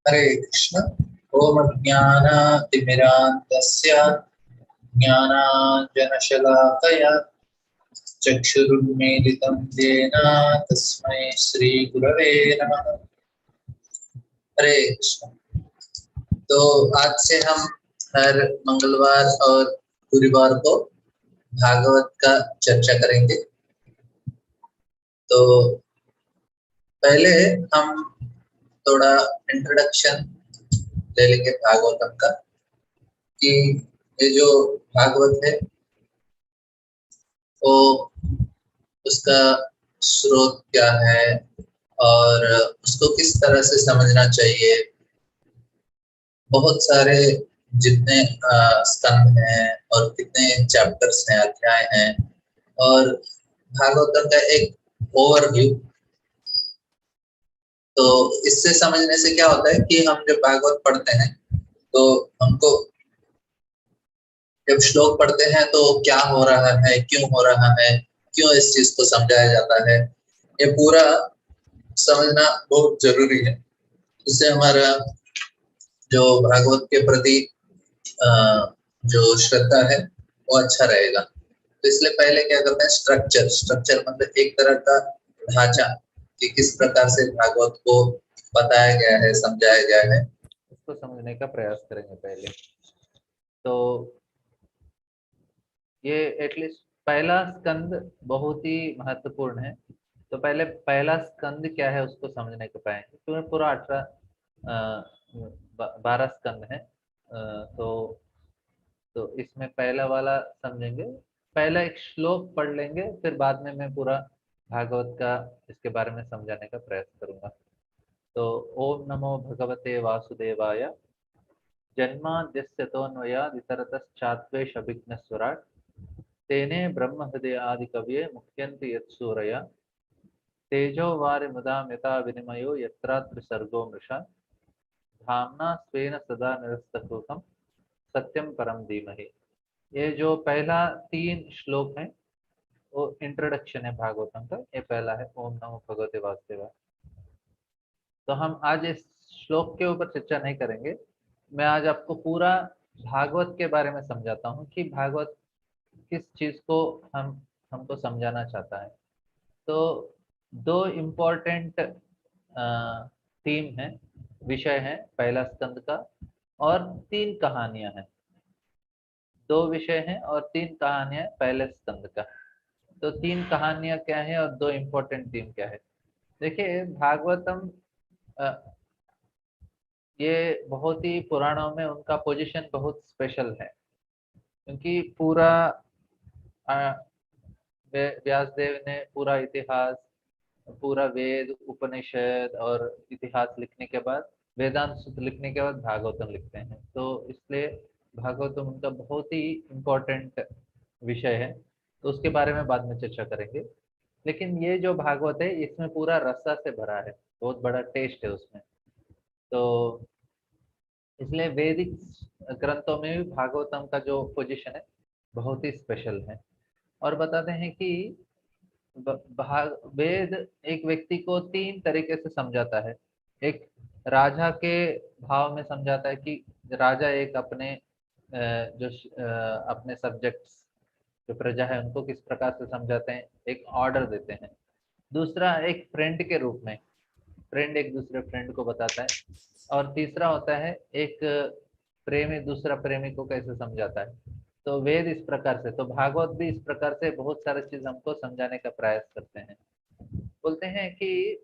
हरे कृष्ण। ओम अज्ञानातिमिरान्धस्य ज्ञानाञ्जनशलाकया चक्षुरुन्मीलितं येन तस्मै श्रीगुरवे नमः। हरे कृष्ण। तो आज से हम हर मंगलवार और गुरुवार को भागवत का चर्चा करेंगे। तो पहले हम थोड़ा इंट्रोडक्शन ले लेंगे भागवतम का, कि ये जो भागवत है वो उसका स्रोत क्या है और उसको किस तरह से समझना चाहिए। बहुत सारे जितने स्कंद हैं और कितने चैप्टर्स हैं, अध्याय हैं, और भागवतम का एक ओवरव्यू। तो इससे समझने से क्या होता है कि हम जब भागवत पढ़ते हैं तो हमको जब श्लोक पढ़ते हैं तो क्या हो रहा है, क्यों हो रहा है, क्यों इस चीज को समझाया जाता है, ये पूरा समझना बहुत जरूरी है। उससे हमारा जो भागवत के प्रति जो श्रद्धा है वो अच्छा रहेगा। तो इसलिए पहले क्या करते हैं, स्ट्रक्चर स्ट्रक्चर मतलब एक तरह का ढांचा, कि किस प्रकार से भागवत को बताया गया है, समझाया गया है, उसको समझने का प्रयास करेंगे पहले। तो ये एटलीस्ट पहला स्कंद बहुत ही महत्वपूर्ण है। तो पहले पहला स्कंद क्या है उसको समझने के पाएंगे, क्योंकि पूरा 12 स्कंद है। तो इसमें पहला वाला समझेंगे। पहला एक श्लोक पढ़ लेंगे, फिर बाद में मैं पूरा भागवत का इसके बारे में समझाने का प्रयास करूंगा। तो ओम नमो भगवते वासुदेवाय जन्माद्यस्यतोऽन्वयादितरतश्चात्वेषभिघ्नस्वराट् तेने ब्रह्म हृदय आदि कवये मुह्यन्ति यत्सूरया तेजो वारिमुदां यथा विनिमयो यत्र त्रिसर्गो मृषा धाम्ना स्वेन सदा निरस्तकुहकं सत्यम परम धीमहि। ये जो पहला 3 श्लोक है वो इंट्रोडक्शन है भागवतम का। ये पहला है ओम नमो भगवते वासुदेवाय। तो हम आज इस श्लोक के ऊपर चर्चा नहीं करेंगे। मैं आज आपको पूरा भागवत के बारे में समझाता हूँ कि भागवत किस चीज को हमको समझाना चाहता है। तो 2 इम्पोर्टेंट थीम है, विषय है पहला स्कंद का, और 3 कहानियां हैं। 2 विषय हैं और 3 कहानियां पहले स्कंद का। तो 3 कहानियां क्या है और 2 इम्पोर्टेंट थीम क्या है। देखिए भागवतम ये बहुत ही पुराणों में उनका पोजीशन बहुत स्पेशल है, क्योंकि पूरा व्यासदेव ने पूरा इतिहास, पूरा वेद उपनिषद और इतिहास लिखने के बाद, वेदांत सूत्र लिखने के बाद भागवतम लिखते हैं। तो इसलिए भागवतम उनका बहुत ही इम्पोर्टेंट विषय है। तो उसके बारे में बाद में चर्चा करेंगे। लेकिन ये जो भागवत है इसमें पूरा रसा से भरा है, बहुत बड़ा टेस्ट है उसमें। तो इसलिए वैदिक ग्रंथों में भी भागवतम का जो पोजीशन है बहुत ही स्पेशल है। और बताते हैं कि वेद एक व्यक्ति को 3 तरीके से समझाता है। एक राजा के भाव में समझाता है कि राजा एक अपने अपने सब्जेक्ट्स जो प्रजा है उनको किस प्रकार से समझाते हैं, एक ऑर्डर देते हैं। दूसरा एक फ्रेंड के रूप में, फ्रेंड एक दूसरे फ्रेंड को बताता है। और तीसरा होता है एक प्रेमी दूसरा प्रेमी को कैसे समझाता है। तो वेद इस प्रकार से, तो भागवत भी इस प्रकार से बहुत सारी चीज हमको समझाने का प्रयास करते हैं। बोलते हैं कि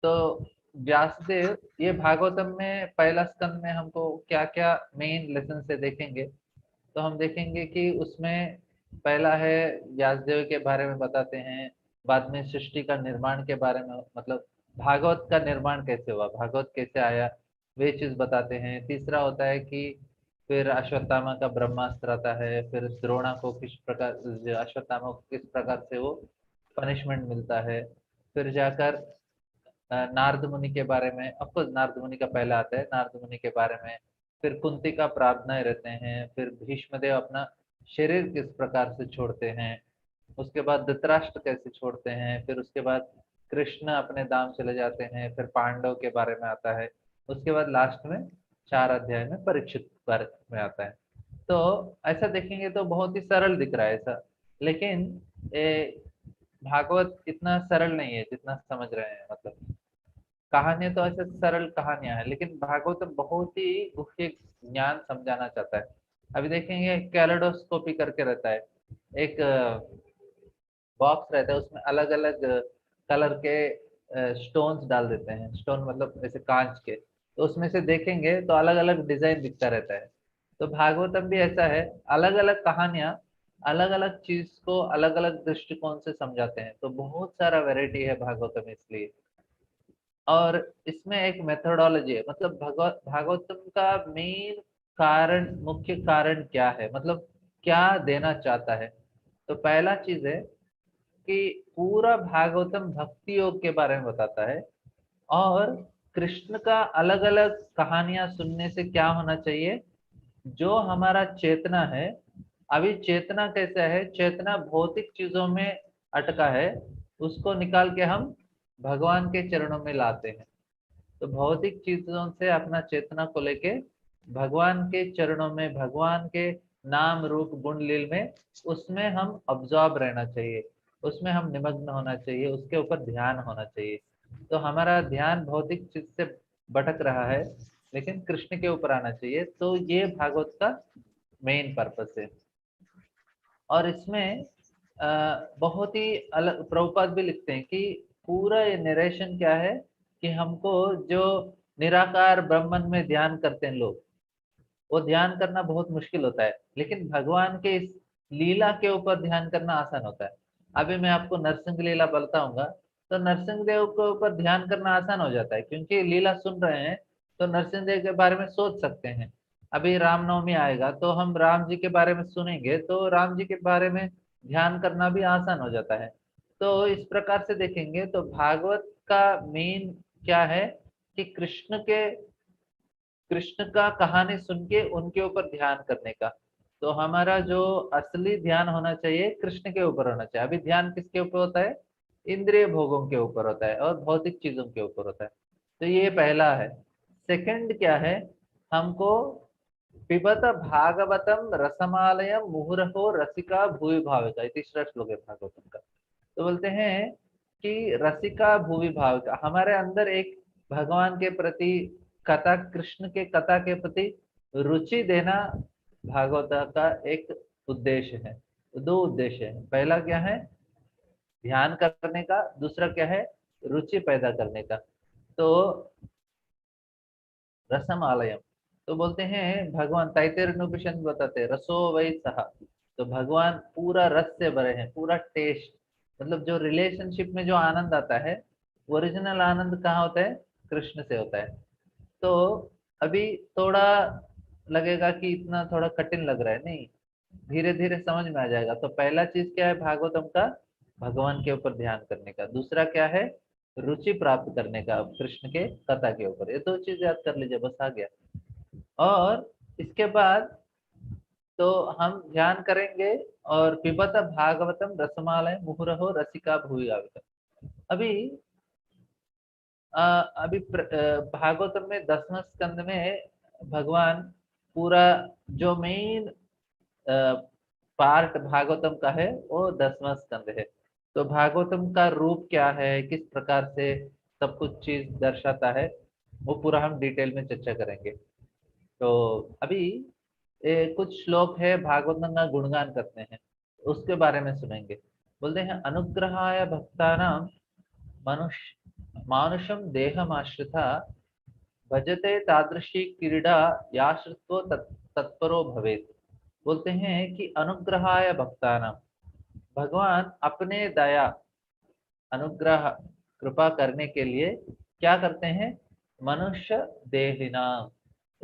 तो व्यासदेव ये भागवतम में पहला स्कंद में हमको क्या क्या मेन लेसन से देखेंगे, तो हम देखेंगे कि उसमें पहला है व्यासदेव के बारे में बताते हैं, बाद में सृष्टि का निर्माण के बारे में, मतलब भागवत का निर्माण कैसे हुआ, भागवत कैसे आया, वे चीज बताते हैं। तीसरा होता है कि फिर अश्वत्थामा का ब्रह्मास्त्र आता है, फिर द्रोणा को किस प्रकार, अश्वत्थामा को किस प्रकार से वो पनिशमेंट मिलता है, फिर जाकर नारद मुनि के बारे में, ऑफकोर्स नारद मुनि का पहला आता है, नारद मुनि के बारे में, फिर कुंती का प्रार्थनाएं रहते हैं, फिर भीष्मदेव अपना शरीर किस प्रकार से छोड़ते हैं, उसके बाद धृतराष्ट्र कैसे छोड़ते हैं, फिर उसके बाद कृष्ण अपने धाम चले जाते हैं, फिर पांडव के बारे में आता है, उसके बाद लास्ट में 4 अध्याय में परीक्षित बारे में आता है। तो ऐसा देखेंगे तो बहुत ही सरल दिख रहा है ऐसा, लेकिन भागवत इतना सरल नहीं है जितना समझ रहे हैं। मतलब कहानियां तो ऐसे सरल कहानियां हैं, लेकिन भागवत बहुत ही गुह्य ज्ञान समझाना चाहता है। अभी देखेंगे कैलेडोस्कोपी करके रहता है, एक बॉक्स रहता है, उसमें अलग अलग कलर के स्टोन्स डाल देते हैं, स्टोन मतलब जैसे कांच के, तो उसमें से देखेंगे तो अलग अलग डिजाइन दिखता रहता है। तो भागवतम भी ऐसा है, अलग अलग कहानियां अलग अलग चीज को अलग अलग दृष्टिकोण से समझाते हैं, तो बहुत सारा वैरायटी है भागवतम इसलिए। और इसमें एक मेथोडोलॉजी है, मतलब भागवतम का मेन कारण, मुख्य कारण क्या है, मतलब क्या देना चाहता है। तो पहला चीज है कि पूरा भागवतम भक्ति योग के बारे में बताता है, और कृष्ण का अलग अलग कहानियां सुनने से क्या होना चाहिए, जो हमारा चेतना है, अभी चेतना कैसा है, चेतना भौतिक चीजों में अटका है, उसको निकाल के हम भगवान के चरणों में लाते हैं। तो भौतिक चीजों से अपना चेतना को लेके भगवान के चरणों में, भगवान के नाम रूप गुण लील में, उसमें हम अब्जॉर्ब रहना चाहिए, उसमें हम निमग्न होना चाहिए, उसके ऊपर ध्यान होना चाहिए। तो हमारा ध्यान भौतिक चीज से भटक रहा है, लेकिन कृष्ण के ऊपर आना चाहिए, तो ये भागवत का मेन पर्पस है। और इसमें बहुत ही अलग प्रभुपाद भी लिखते हैं कि पूरा ये नरेशन क्या है, कि हमको जो निराकार ब्रह्मन में ध्यान करते हैं लोग, वो ध्यान करना बहुत मुश्किल होता है, लेकिन भगवान के इस लीला के ऊपर ध्यान करना आसान होता है। अभी मैं आपको नरसिंह लीला बताऊंगा, तो नरसिंह देव के ऊपर ध्यान करना आसान हो जाता है, क्योंकि लीला सुन रहे हैं तो नरसिंह देव के बारे में सोच सकते हैं। अभी रामनवमी आएगा तो हम राम जी के बारे में सुनेंगे, तो राम जी के बारे में ध्यान करना भी आसान हो जाता है। तो इस प्रकार से देखेंगे तो भागवत का मेन क्या है, कि कृष्ण का कहानी सुन के उनके ऊपर ध्यान करने का। तो हमारा जो असली ध्यान होना चाहिए कृष्ण के ऊपर होना चाहिए। अभी ध्यान किसके ऊपर होता है, इंद्रिय भोगों के ऊपर होता है और भौतिक चीजों के ऊपर होता है। तो ये पहला है। सेकंड क्या है, हमको पिबत भागवतम रसमालयम मुहुरहो रसिका भूवि भाविका, ये तीसरा श्लोक है भागवतम का। तो बोलते हैं कि रसिका भूवि भाविका, हमारे अंदर एक भगवान के प्रति, कथा, कृष्ण के कथा के प्रति रुचि देना भागवत का एक उद्देश्य है। दो उद्देश्य है, पहला क्या है, ध्यान करने का, दूसरा क्या है, रुचि पैदा करने का। तो रसम आलयम, तो बोलते हैं भगवान तैतृष्ण बताते हैं रसो वही सहा, तो भगवान पूरा रस से भरे हैं, पूरा टेस्ट, मतलब जो रिलेशनशिप में जो आनंद आता है, ओरिजिनल आनंद कहाँ होता है, कृष्ण से होता है। तो अभी थोड़ा लगेगा कि इतना थोड़ा कठिन लग रहा है, नहीं, धीरे धीरे समझ में आ जाएगा। तो पहला चीज क्या है भागवतम का, भगवान के ऊपर ध्यान करने का, दूसरा क्या है, रुचि प्राप्त करने का कृष्ण के कथा के ऊपर। ये दो चीज याद कर लीजिए, बस आ गया। और इसके बाद तो हम ध्यान करेंगे, और पिबत भागवतम रसमालय मुहुरहो रसिका भूमि। अभी भागवतम में 10वें स्कंद में भगवान पूरा जो मेन पार्ट भागवतम का है वो 10वां स्कंद है। तो भागवतम का रूप क्या है, किस प्रकार से सब कुछ चीज दर्शाता है, वो पूरा हम डिटेल में चर्चा करेंगे। तो अभी कुछ श्लोक है भागवतम का गुणगान करते हैं, उसके बारे में सुनेंगे। बोलते हैं अनुग्रहाय भक्तानां मनुष्य मानुषम देहमाश्रिता भजते तादृशी क्रीड़ा याश्रित्वो तत्परो भवेत्। बोलते हैं कि अनुग्रहाय भक्तानाम, भगवान अपने दया अनुग्रह कृपा करने के लिए क्या करते हैं, मनुष्य देहिना,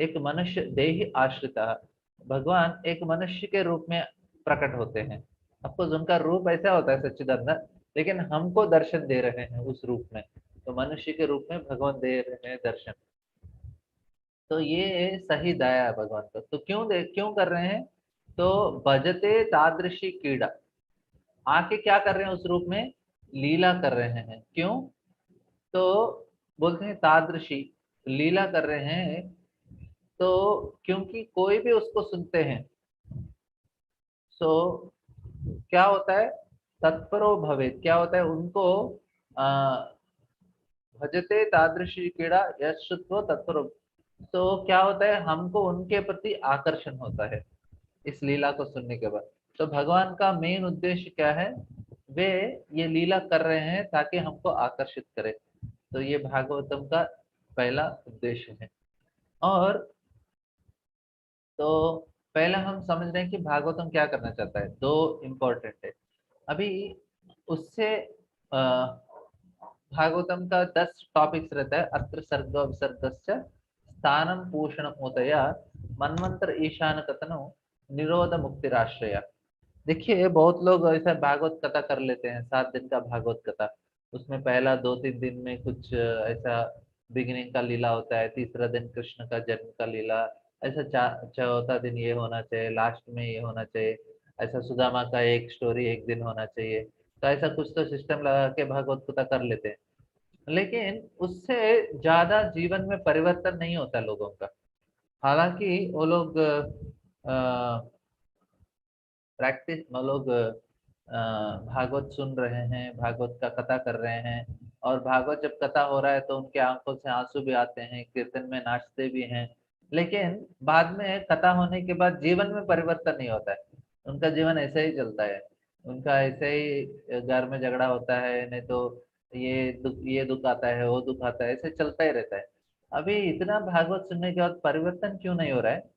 एक मनुष्य देही आश्रिता, भगवान एक मनुष्य के रूप में प्रकट होते हैं। आपको उनका रूप ऐसा होता है सच्चिदानंद, लेकिन हमको दर्शन दे रहे हैं उस रूप में, तो मनुष्य के रूप में भगवान दे रहे हैं दर्शन। तो ये सही दया है भगवान का। तो क्यों कर रहे हैं, तो भजते तादृशी कीड़ा, आके क्या कर रहे हैं उस रूप में, लीला कर रहे हैं। क्यों, तो बोलते हैं तादृशी, लीला कर रहे हैं, तो क्योंकि कोई भी उसको सुनते हैं, सो क्या होता है, तत्परो भवेत, क्या होता है उनको आ, भजते तादृशी क्रीड़ा यशस्व तत्परो, तो क्या होता है, हमको उनके प्रति आकर्षण होता है इस लीला को सुनने के बाद। तो भगवान का मेन उद्देश्य क्या है, वे ये लीला कर रहे हैं ताकि हमको आकर्षित करे। तो ये भागवतम का पहला उद्देश्य है। और तो पहले हम समझ रहे हैं कि भागवतम क्या करना चाहता है, दो इम्पोर्टेंट है अभी उससे। अ, भागवतम का 10 टॉपिक्स रहता है, अत्र सर्ग विसर्गस्य स्थानम पोषण उदया मन्वंतर ईशान कथनो निरोध मुक्तिराश्रय। देखिए बहुत लोग ऐसा भागवत कथा कर लेते हैं, 7 दिन का भागवत कथा, उसमें पहला 2-3 दिन में कुछ ऐसा बिगिनिंग का लीला होता है, तीसरा दिन कृष्ण का जन्म का लीला, ऐसा चौथा दिन ये होना चाहिए, लास्ट में ये होना चाहिए, ऐसा सुदामा का एक स्टोरी एक दिन होना चाहिए। तो ऐसा कुछ तो सिस्टम लगा के भागवत कथा कर लेते हैं, लेकिन उससे ज्यादा जीवन में परिवर्तन नहीं होता लोगों का। हालांकि वो लोग प्रैक्टिस, वो लोग भागवत सुन रहे हैं, भागवत का कथा कर रहे हैं, और भागवत जब कथा हो रहा है तो उनके आंखों से आंसू भी आते हैं, कीर्तन में नाचते भी हैं, लेकिन बाद में कथा होने के बाद जीवन में परिवर्तन नहीं होता है, उनका जीवन ऐसे ही चलता है, उनका ऐसे ही घर में झगड़ा होता है, नहीं तो ये दुख आता है, वो दुख आता है, ऐसे चलता ही रहता है। अभी इतना भागवत सुनने के बाद परिवर्तन क्यों नहीं हो रहा है,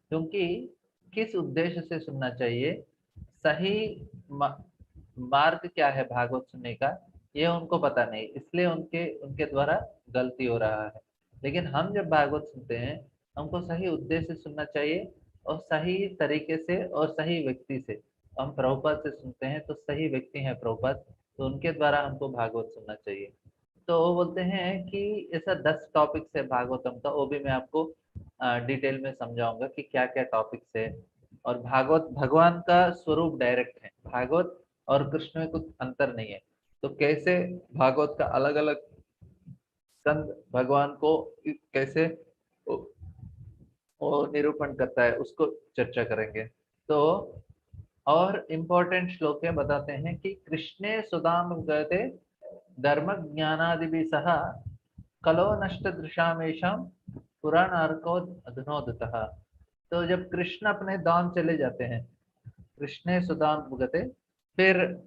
क्योंकि किस उद्देश्य से सुनना चाहिए, सही मा- मार्ग क्या है भागवत सुनने का, ये उनको पता नहीं, इसलिए उनके उनके द्वारा गलती हो रहा है। लेकिन हम जब भागवत सुनते हैं, हमको सही उद्देश्य से सुनना चाहिए, और सही तरीके से और सही व्यक्ति से। हम प्रभुपाद से सुनते हैं तो सही व्यक्ति हैं प्रभुपाद, तो उनके द्वारा हमको भागवत सुनना चाहिए। तो वो बोलते हैं कि ऐसा 10 टॉपिक्स है भागवतम का, वो भी मैं आपको डिटेल में समझाऊंगा कि क्या क्या टॉपिक्स है। और भागवत भगवान का स्वरूप डायरेक्ट है, भागवत और कृष्ण में कुछ अंतर नहीं है। तो कैसे भागवत का अलग अलग स्कंद भगवान को कैसे वो वो निरूपण करता है, उसको चर्चा करेंगे। तो और इम्पोर्टेंट श्लोक है, बताते हैं कि कृष्णे सुदाम गते धर्म ज्ञानादि सह कलो नष्ट दृशामेशम पुराणार्को अधुनोदतः। तो जब कृष्ण अपने धाम चले जाते हैं, कृष्ण सुदाम गते, फिर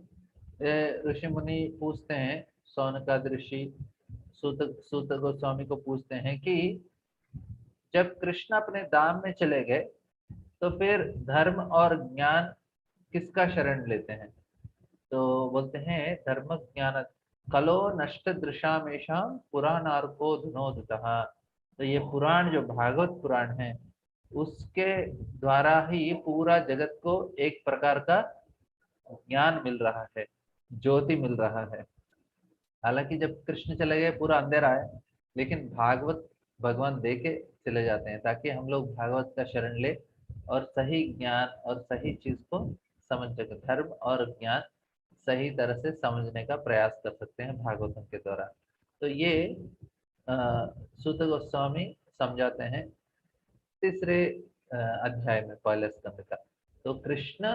ऋषि मुनि पूछते हैं, सौनकादि ऋषि सूत सूत गोस्वामी को पूछते हैं कि जब कृष्ण अपने धाम में चले गए, तो फिर धर्म और ज्ञान किसका शरण लेते हैं। तो बोलते हैं धर्म ज्ञान कलो नष्ट दृशामेशम पुराणार्को धुनोदतः। तो ये पुराण जो भागवत पुराण है, उसके द्वारा ही पूरा जगत को एक प्रकार का ज्ञान मिल रहा है, ज्योति मिल रहा है। हालांकि जब कृष्ण चले गए पूरा अंधेरा है, लेकिन भागवत भगवान दे के चले जाते हैं ताकि हम लोग भागवत का शरण ले और सही ज्ञान और सही चीज को समझ सके, धर्म और ज्ञान सही तरह से समझने का प्रयास कर सकते हैं भागवतम के द्वारा। तो ये सूत गोस्वामी समझाते हैं तीसरे अध्याय में पहले स्कंद का। तो कृष्ण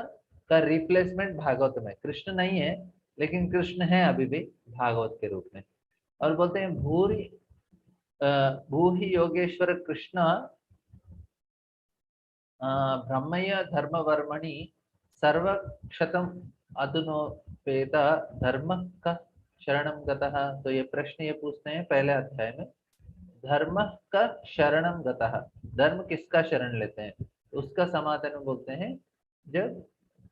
का रिप्लेसमेंट भागवत में कृष्ण नहीं है, लेकिन कृष्ण है अभी भी भागवत के रूप में। और बोलते हैं भूहि योगेश्वर कृष्ण ब्रह्मय धर्मवर्मणि सर्वक्षतम अधुनोपेत धर्म का शरणं गतः, तो ये प्रश्न ये पूछते हैं पहले अध्याय में, धर्म का शरणं गतः, धर्म किसका शरण लेते हैं, तो उसका समाधान में बोलते हैं जब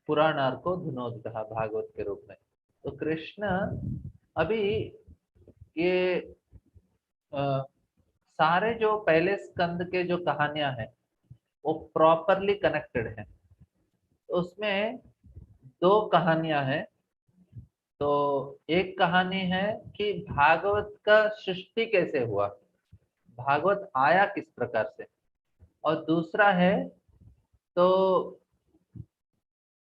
पुराणार्को धुनोदकः, भागवत के रूप में। तो कृष्ण अभी ये सारे जो पहले स्कंद के जो कहानियां हैं वो प्रॉपरली कनेक्टेड हैं। तो उसमें दो कहानियां हैं। तो एक कहानी है कि भागवत का सृष्टि कैसे हुआ, भागवत आया किस प्रकार से, और दूसरा है तो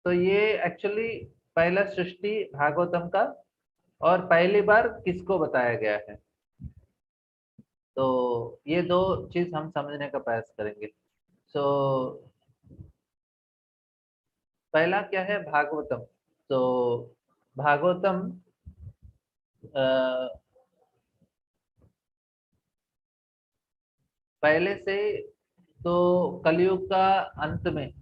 ये एक्चुअली पहला सृष्टि भागवतम का और पहली बार किसको बताया गया है। तो ये दो चीज हम समझने का प्रयास करेंगे। सो पहला क्या है भागवतम। तो भागवतम पहले से तो कलयुग का अंत में,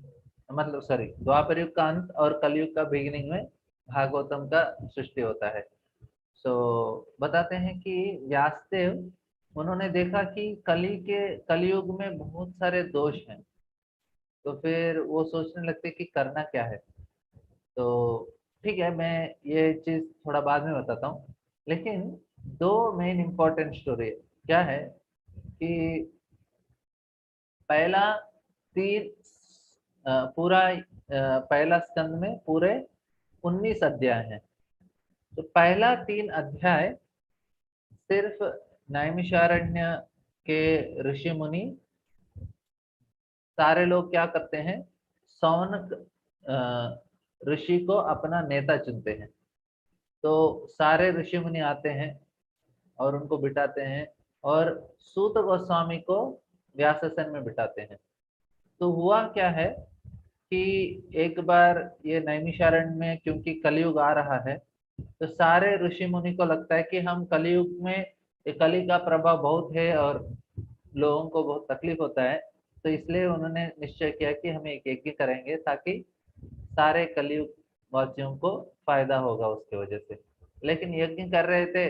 मतलब सॉरी द्वापर युग का अंत और कलयुग का बिगिनिंग में भागवतम का सृष्टि होता है। सो बताते हैं कि व्यासदेव उन्होंने देखा कि कलयुग में बहुत सारे दोष हैं। तो फिर वो सोचने लगते कि करना क्या है। तो ठीक है, मैं ये चीज थोड़ा बाद में बताता हूँ, लेकिन दो मेन इंपॉर्टेंट स्टोरी क्या है कि पहला तीन पूरा पहला स्कंद में पूरे 19 अध्याय हैं। तो पहला 3 अध्याय सिर्फ नैमिषारण्य के ऋषि मुनि सारे लोग क्या करते हैं, सौनक ऋषि को अपना नेता चुनते हैं। तो सारे ऋषि मुनि आते हैं और उनको बिठाते हैं और सूत गोस्वामी को व्यासासन में बिठाते हैं। तो हुआ क्या है कि एक बार ये नैमिषारण्य में क्योंकि कलयुग आ रहा है, तो सारे ऋषि मुनि को लगता है कि हम कलयुग में, ये कली का प्रभाव बहुत है और लोगों को बहुत तकलीफ होता है। तो इसलिए उन्होंने निश्चय किया कि हम एक यज्ञ करेंगे ताकि सारे कलयुग वासियों को फायदा होगा उसकी वजह से। लेकिन यज्ञ कर रहे थे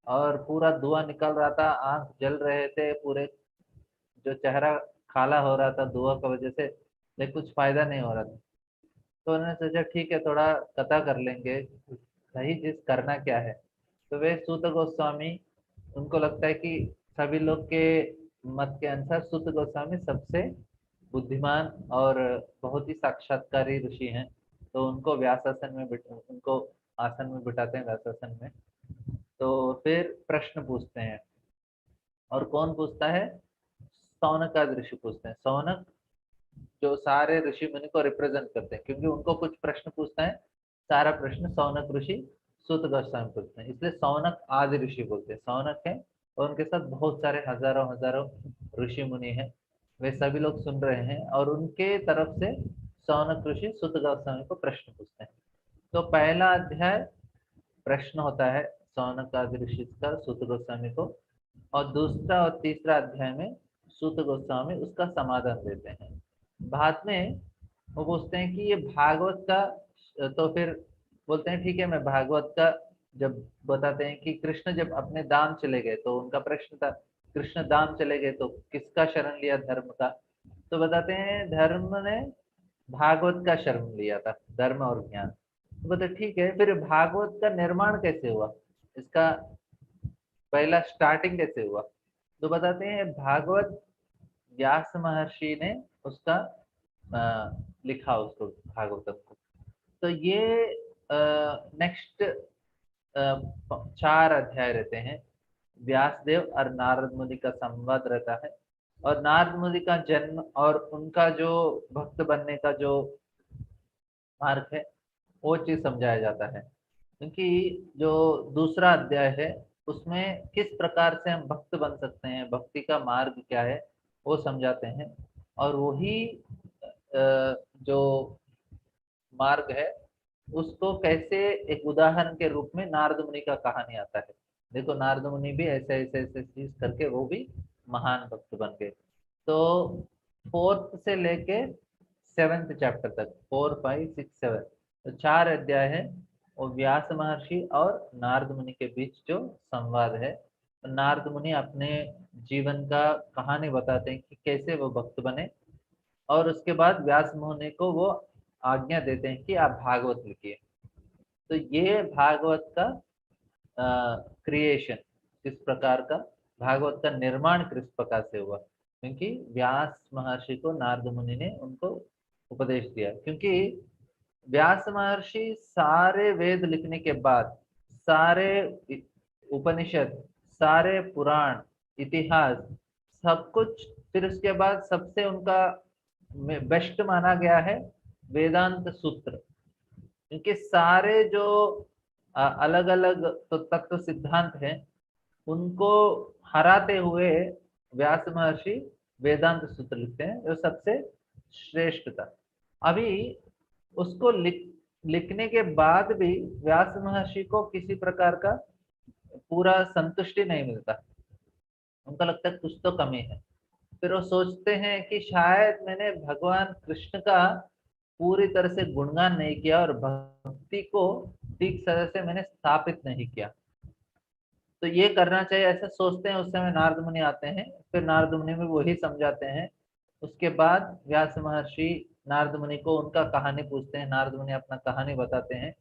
और पूरा धुआं निकल रहा था, आंख जल रहे थे, पूरे जो चेहरा काला हो रहा था धुआं की वजह से, लेकिन कुछ फायदा नहीं हो रहा था। तो उन्होंने सोचा ठीक है थोड़ा कथा कर लेंगे, सही चीज करना क्या है। तो वे सूत गोस्वामी, उनको लगता है कि सभी लोग के मत के अनुसार सूत गोस्वामी सबसे बुद्धिमान और बहुत ही साक्षात्कारी ऋषि हैं। तो उनको व्यासासन में उनको आसन में बिठाते हैं व्यासासन में। तो फिर प्रश्न पूछते हैं, और कौन पूछता है, सौनक का ऋषि पूछते हैं। सौनक जो सारे ऋषि मुनि को रिप्रेजेंट करते हैं, क्योंकि उनको कुछ प्रश्न पूछता है, सारा प्रश्न सौनक ऋषि सूत गोस्वामी पूछते हैं, इसलिए सौनक आदि ऋषि बोलते हैं। सौनक है और उनके साथ बहुत सारे हजारों हजारों ऋषि मुनि हैं, वे सभी लोग सुन रहे हैं और उनके तरफ से सौनक ऋषि सूत गोस्वामी को प्रश्न पूछते हैं। तो पहला अध्याय प्रश्न होता है सौनक आदि ऋषि का सूत गोस्वामी को, और दूसरा और तीसरा अध्याय में सूत गोस्वामी उसका समाधान देते हैं। बाद में वो पूछते हैं कि ये भागवत का, तो फिर बोलते हैं ठीक है मैं भागवत का, जब बताते हैं कि कृष्ण जब अपने धाम चले गए तो उनका प्रश्न था, कृष्ण धाम चले गए तो किसका शरण लिया, धर्म का। तो बताते हैं धर्म ने भागवत का शरण लिया था, धर्म और ज्ञान। तो बताते ठीक है, फिर भागवत का निर्माण कैसे हुआ, इसका पहला स्टार्टिंग कैसे हुआ। तो बताते हैं भागवत व्यास महर्षि ने उसका लिखा उसको, भागवतम को। तो ये नेक्स्ट 4 अध्याय रहते हैं, व्यासदेव और नारद मुनि का संवाद रहता है, और नारद मुनि का जन्म और उनका जो भक्त बनने का जो मार्ग है वो चीज समझाया जाता है। क्योंकि जो दूसरा अध्याय है उसमें किस प्रकार से हम भक्त बन सकते हैं, भक्ति का मार्ग क्या है वो समझाते हैं। और वही जो मार्ग है उसको कैसे एक उदाहरण के रूप में नारद मुनि का कहानी आता है। देखो नारद मुनि भी ऐसे ऐसे ऐसे चीज करके वो भी महान भक्त बन गए। तो 4th से लेके 7th चैप्टर तक, 4, 5, 6, 7, तो 4 अध्याय है। वो व्यास महर्षि और नारद मुनि के बीच जो संवाद है। तो नारद मुनि अपने जीवन का कहानी बताते हैं कि कैसे वो भक्त बने, और उसके बाद व्यास मुनि को वो आज्ञा देते हैं कि आप भागवत लिखिए। तो ये भागवत का क्रिएशन किस प्रकार का, भागवत का निर्माण किस प्रकार से हुआ, क्योंकि व्यास महर्षि को नारद मुनि ने उनको उपदेश दिया। क्योंकि व्यास महर्षि सारे वेद लिखने के बाद, सारे उपनिषद, सारे पुराण, इतिहास, सब कुछ, फिर उसके बाद सबसे उनका बेस्ट माना गया है वेदांत सूत्र। क्योंकि सारे जो अलग अलग तो तत्व सिद्धांत हैं उनको हराते हुए व्यास महर्षि वेदांत सूत्र लिखते हैं जो सबसे श्रेष्ठ था। अभी उसको लिखने के बाद भी व्यास महर्षि को किसी प्रकार का पूरा संतुष्टि नहीं मिलता, उनको लगता है कुछ तो कमी है। फिर वो सोचते हैं कि शायद मैंने भगवान कृष्ण का पूरी तरह से गुणगान नहीं किया और भक्ति को ठीक तरह से मैंने स्थापित नहीं किया, तो ये करना चाहिए, ऐसा सोचते हैं। उस समय नारद मुनि आते हैं, फिर नारद मुनि भी वही समझाते हैं। उसके बाद व्यास महर्षि नारद मुनि को उनका कहानी पूछते हैं, नारद मुनि अपना कहानी बताते हैं।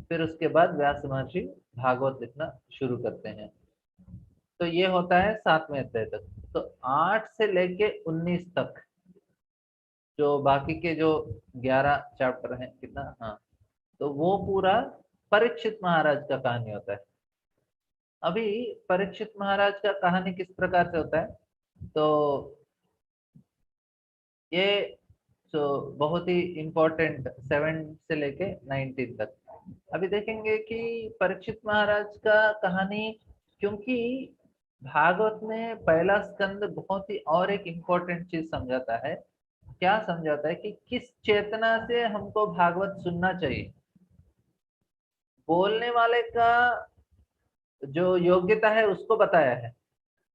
फिर उसके बाद व्यास महर्षि भागवत लिखना शुरू करते हैं। तो ये होता है 7वें अध्याय तक। तो 8 से लेके 19 तक जो बाकी के जो 11 चैप्टर हैं, कितना, हाँ, तो वो पूरा परीक्षित महाराज का कहानी होता है। अभी परीक्षित महाराज का कहानी किस प्रकार से होता है, तो ये तो बहुत ही इम्पोर्टेंट 7 से लेके 19 तक। अभी देखेंगे कि परीक्षित महाराज का कहानी, क्योंकि भागवत में पहला स्कंद बहुत ही और एक इम्पोर्टेंट चीज समझाता है। क्या समझाता है कि किस चेतना से हमको भागवत सुनना चाहिए। बोलने वाले का जो योग्यता है उसको बताया है,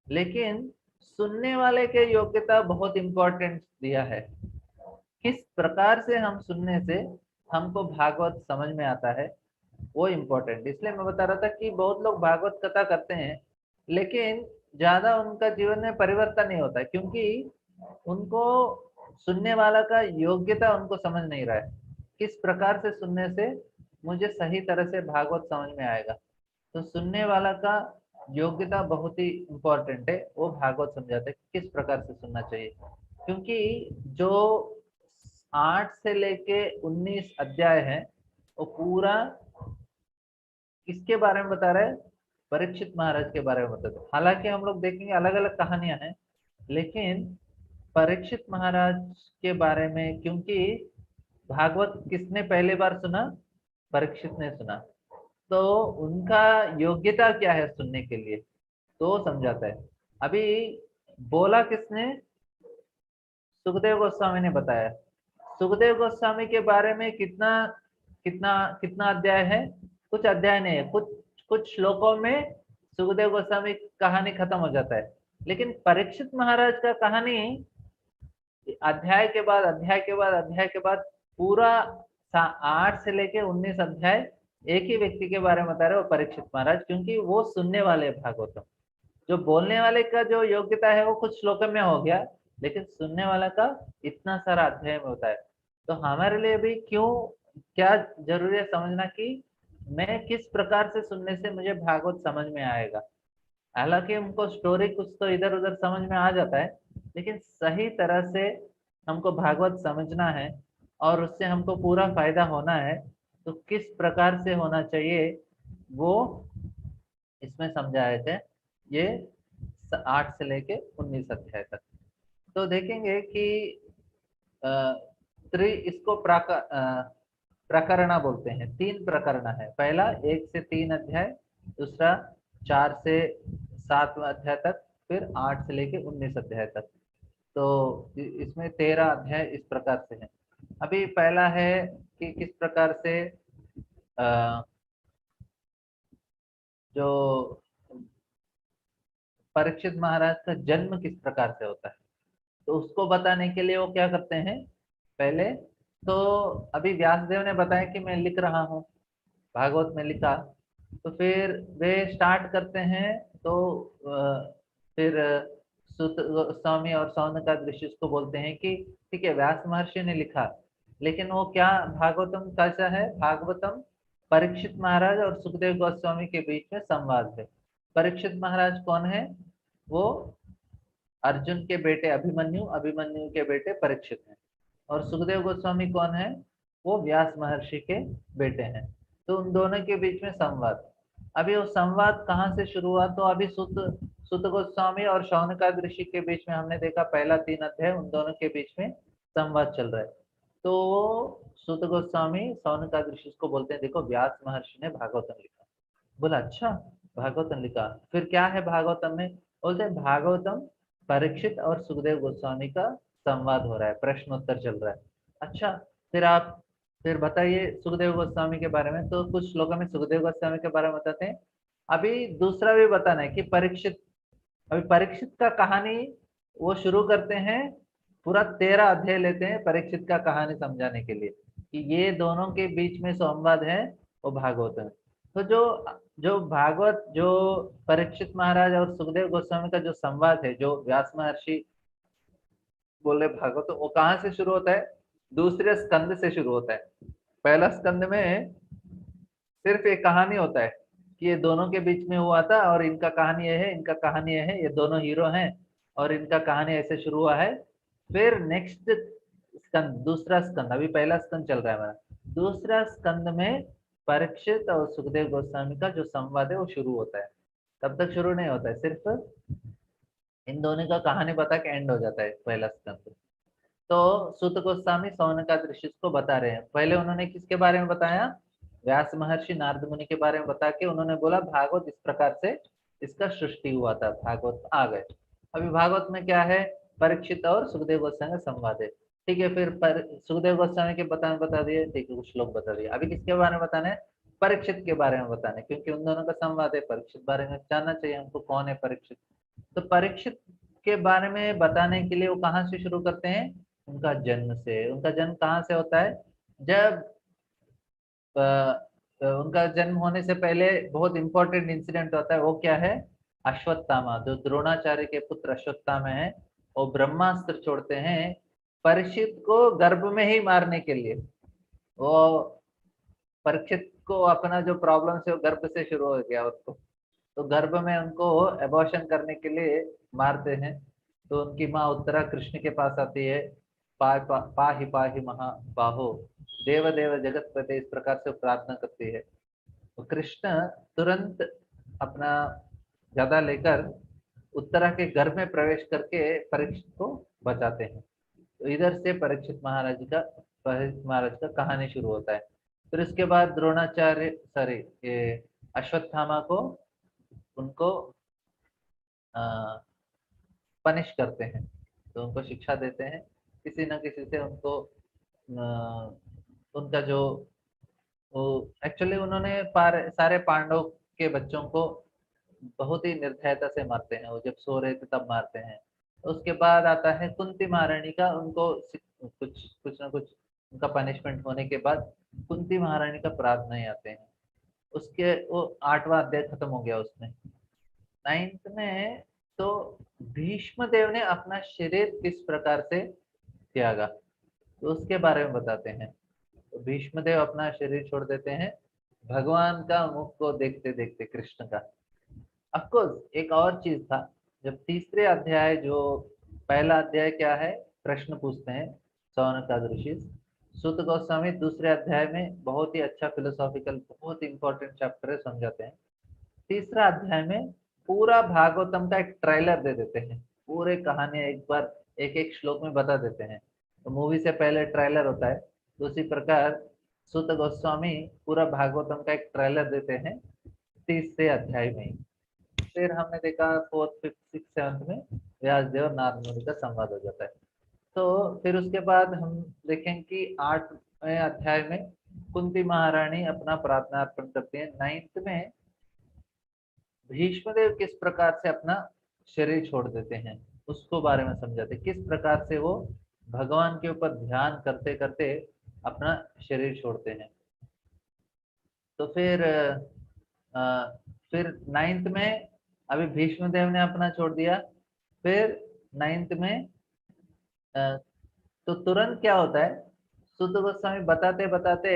लेकिन सुनने वाले के योग्यता बहुत इंपॉर्टेंट दिया है। किस प्रकार से हम सुनने से हमको भागवत समझ में आता है वो इम्पोर्टेंट। इसलिए मैं बता रहा था कि बहुत लोग भागवत कथा करते हैं लेकिन ज्यादा उनका जीवन में परिवर्तन नहीं होता, क्योंकि उनको सुनने वाला का योग्यता उनको समझ नहीं रहा है। किस प्रकार से सुनने से मुझे सही तरह से भागवत समझ में आएगा, तो सुनने वाला का योग्यता बहुत ही इम्पोर्टेंट है। वो भागवत समझाते हैं किस प्रकार से सुनना चाहिए। क्योंकि जो 8 से लेके 19 अध्याय है वो पूरा किसके बारे में बता रहे हैं, परीक्षित महाराज के बारे में बताते हैं। हालांकि हम लोग देखेंगे अलग अलग कहानियां हैं, लेकिन परीक्षित महाराज के बारे में, क्योंकि भागवत किसने पहले बार सुना, परीक्षित ने सुना, तो उनका योग्यता क्या है सुनने के लिए, तो समझाता है। अभी बोला किसने, सुखदेव गोस्वामी ने बताया। सुखदेव गोस्वामी के बारे में कितना कितना कितना अध्याय है, कुछ अध्याय नहीं है, कुछ कुछ श्लोकों में सुखदेव गोस्वामी कहानी खत्म हो जाता है। लेकिन परीक्षित महाराज का कहानी अध्याय के बाद अध्याय के बाद अध्याय के बाद पूरा 8 से लेके 19 अध्याय एक ही व्यक्ति के बारे में बता रहे हो, परीक्षित महाराज। क्योंकि वो सुनने वाले भागवतम, जो बोलने वाले का जो योग्यता है वो कुछ श्लोक में हो गया, लेकिन सुनने वाला का इतना सारा अध्याय में होता है। तो हमारे लिए भी क्यों, क्या जरूरी है समझना कि मैं किस प्रकार से सुनने से मुझे भागवत समझ में आएगा। हालांकि हमको स्टोरी कुछ तो इधर उधर समझ में आ जाता है, लेकिन सही तरह से हमको भागवत समझना है और उससे हमको पूरा फायदा होना है, तो किस प्रकार से होना चाहिए वो इसमें समझाए थे ये 8 से लेके 19 अध्याय तक। तो देखेंगे कि इसको प्रकरणा बोलते हैं। 3 प्रकरण है, पहला 1 से 3 अध्याय, दूसरा 4 से 7 अध्याय तक, फिर 8 से लेके 19 अध्याय तक। तो इसमें 13 अध्याय इस प्रकार से है। अभी पहला है कि किस प्रकार से जो परीक्षित महाराज का जन्म किस प्रकार से होता है, तो उसको बताने के लिए वो क्या करते हैं। पहले तो अभी व्यासदेव ने बताया कि मैं लिख रहा हूँ, भागवत में लिखा। तो फिर वे स्टार्ट करते हैं। तो फिर सुत गोस्वामी और सौनकादि ऋषि उसको बोलते हैं कि ठीक है, व्यास महर्षि ने लिखा, लेकिन वो क्या भागवतम कैसा है? भागवतम परीक्षित महाराज और सुखदेव गोस्वामी के बीच में संवाद है। परीक्षित महाराज कौन है? वो अर्जुन के बेटे अभिमन्यु, अभिमन्यु के बेटे परीक्षित हैं। और सुखदेव गोस्वामी कौन है? वो व्यास महर्षि के बेटे हैं। तो उन दोनों के बीच में संवाद। अभी वो संवाद कहाँ से शुरू हुआ? तो अभी सुत सुत गोस्वामी और शौनकादि ऋषि के बीच में हमने देखा पहला 3 अध्याय उन दोनों के बीच में संवाद चल रहा है। तो सुत गोस्वामी शौनकादि ऋषि को बोलते हैं, देखो व्यास महर्षि ने भागवतम लिखा। बोला अच्छा, भागवतम लिखा, फिर क्या है भागवतम में? बोलते हैं भागवतम परीक्षित और सुखदेव गोस्वामी का संवाद हो रहा है, प्रश्नोत्तर चल रहा है। अच्छा, फिर आप फिर बताइए सुखदेव गोस्वामी के बारे में। तो कुछ श्लोकों में सुखदेव गोस्वामी के बारे में बताते हैं। अभी दूसरा भी बताना है कि परीक्षित, अभी परीक्षित का कहानी वो शुरू करते हैं। पूरा 13 अध्याय लेते हैं परीक्षित का कहानी समझाने के लिए कि ये दोनों के बीच में संवाद है, वो भागवत है। तो जो जो भागवत, जो परीक्षित महाराज और सुखदेव गोस्वामी का जो संवाद है, जो व्यास महर्षि बोले भागवत, तो वो कहाँ से शुरू होता है? दूसरे स्कंद से शुरू होता है। पहला स्कंद में सिर्फ एक कहानी होता है कि ये दोनों के बीच में हुआ था और इनका कहानी ये है, इनका कहानी ये है, ये दोनों हीरो हैं और इनका कहानी ऐसे शुरू हुआ है। फिर नेक्स्ट स्कंद, दूसरा स्कंद, अभी पहला स्कंद चल रहा है हमारा, दूसरा स्कंद में परीक्षित और सुखदेव गोस्वामी का जो संवाद है वो शुरू होता है। तब तक शुरू नहीं होता है, सिर्फ इन दोनों का कहानी बता के एंड हो जाता है पहला स्कंद। तो सुत गोस्वामी सौनकादि ऋषि को बता रहे हैं। पहले उन्होंने किसके बारे में बताया? व्यास महर्षि नारद मुनि के बारे में बता के उन्होंने बोला भागवत इस प्रकार से इसका सृष्टि हुआ था, भागवत आ गए। अभी भागवत में क्या है? परीक्षित और सुखदेव गोस्वामी का संवाद है। ठीक है, फिर सुखदेव गोस्वामी के बता दिए, ठीक है, कुछ लोग बता दिए। अभी किसके बारे में बताना है? परीक्षित के बारे में बताने, क्योंकि उन दोनों का संवाद है। परीक्षित बारे में जानना चाहिए हमको, कौन है परीक्षित। तो परीक्षित के बारे में बताने के लिए वो कहाँ से शुरू करते हैं? उनका जन्म से। उनका जन्म कहाँ से होता है? जब उनका जन्म होने से पहले बहुत इंपॉर्टेंट इंसिडेंट होता है। वो क्या है? अश्वत्थामा, जो द्रोणाचार्य के पुत्र अश्वत्थामा है, वो ब्रह्मास्त्र छोड़ते हैं परीक्षित को गर्भ में ही मारने के लिए। वो परीक्षित को अपना जो प्रॉब्लम है वो गर्भ से शुरू हो गया उसको, तो गर्भ में उनको एबॉर्शन करने के लिए मारते हैं। तो उनकी माँ उत्तरा कृष्ण के पास आती है, पाहि पाहि महाबाहो, देव देव जगत पते, इस प्रकार से प्रार्थना करती है। तो कृष्ण तुरंत अपना गदा लेकर उत्तरा के घर में प्रवेश करके परीक्षित को बचाते हैं। तो इधर से परीक्षित महाराज का कहानी शुरू होता है। फिर उसके बाद द्रोणाचार्य, सॉरी, ये अश्वत्थामा को उनको पनिश करते हैं, तो उनको शिक्षा देते हैं किसी न किसी से। उनको उनका जो वो एक्चुअली उन्होंने सारे पांडव के बच्चों को बहुत ही निर्दयता से मारते हैं। वो जब सो रहे थे तब मारते हैं। उसके बाद आता है कुंती महारानी का, उनको कुछ कुछ ना कुछ उनका पनिशमेंट होने के बाद कुंती महारानी का प्रार्थना आते हैं। उसके वो 8वां अध्याय खत्म हो गया उसमें। 9th में तो भीष्म देव ने अपना शरीर किस प्रकार से त्यागा, तो उसके बारे में बताते हैं। तो भीष्म देव अपना शरीर छोड़ देते हैं भगवान का मुख को देखते देखते, कृष्ण का। अफकोर्स एक और चीज था, जब तीसरे अध्याय, जो पहला अध्याय क्या है? प्रश्न पूछते हैं सौनकादि ऋषि। सुत गोस्वामी दूसरे अध्याय में बहुत ही अच्छा फिलोसॉफिकल, बहुत इंपॉर्टेंट चैप्टर है, समझाते हैं। तीसरा अध्याय में पूरा भागवतम का एक ट्रेलर दे देते हैं, पूरे कहानी एक बार एक एक श्लोक में बता देते हैं। तो मूवी से पहले ट्रेलर होता है, तो उसी प्रकार सुत गोस्वामी पूरा भागवतम का एक ट्रेलर देते हैं तीसरे अध्याय में ही। फिर हमने देखा 4th 5th 6th 7th में व्यासदेव और नारद मुनि का संवाद हो जाता है। तो फिर उसके बाद हम देखें कि 8वें अध्याय में कुंती महारानी अपना प्रार्थना अर्पण करती है। 9th में भीष्मदेव किस प्रकार से अपना शरीर छोड़ देते हैं, उसको बारे में समझाते, किस प्रकार से वो भगवान के ऊपर ध्यान करते करते अपना शरीर छोड़ते हैं। तो फिर 9th में अभी भीष्म देव ने अपना छोड़ दिया। फिर 9th में अ, तो तुरंत क्या होता है, सुत गोस्वामी बताते बताते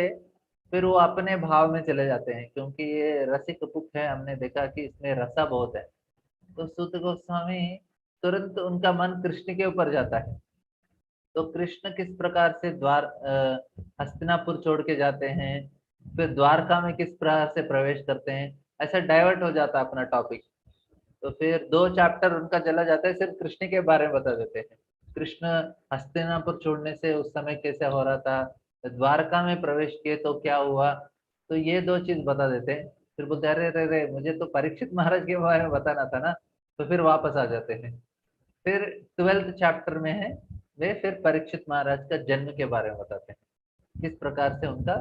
फिर वो अपने भाव में चले जाते हैं, क्योंकि ये रसिक बुक है, हमने देखा कि इसमें रसा बहुत है। तो सुत गोस्वामी तुरंत उनका मन कृष्ण के ऊपर जाता है। तो कृष्ण किस प्रकार से हस्तिनापुर छोड़ के जाते हैं, फिर द्वारका में किस प्रकार से प्रवेश करते हैं, ऐसा डाइवर्ट हो जाता है अपना टॉपिक। तो फिर 2 चैप्टर उनका चला जाता है, सिर्फ कृष्ण के बारे में बता देते हैं। कृष्ण हस्तिनापुर छोड़ने से उस समय कैसे हो रहा था, द्वारका में प्रवेश किए तो क्या हुआ, तो ये 2 चीज बता देते हैं। फिर बोलते हैं, अरे अरे अरे, मुझे तो परीक्षित महाराज के बारे में बताना था ना। तो फिर वापस आ जाते हैं। फिर 12th चैप्टर में है, वे फिर परीक्षित महाराज का जन्म के बारे में बताते हैं, किस प्रकार से उनका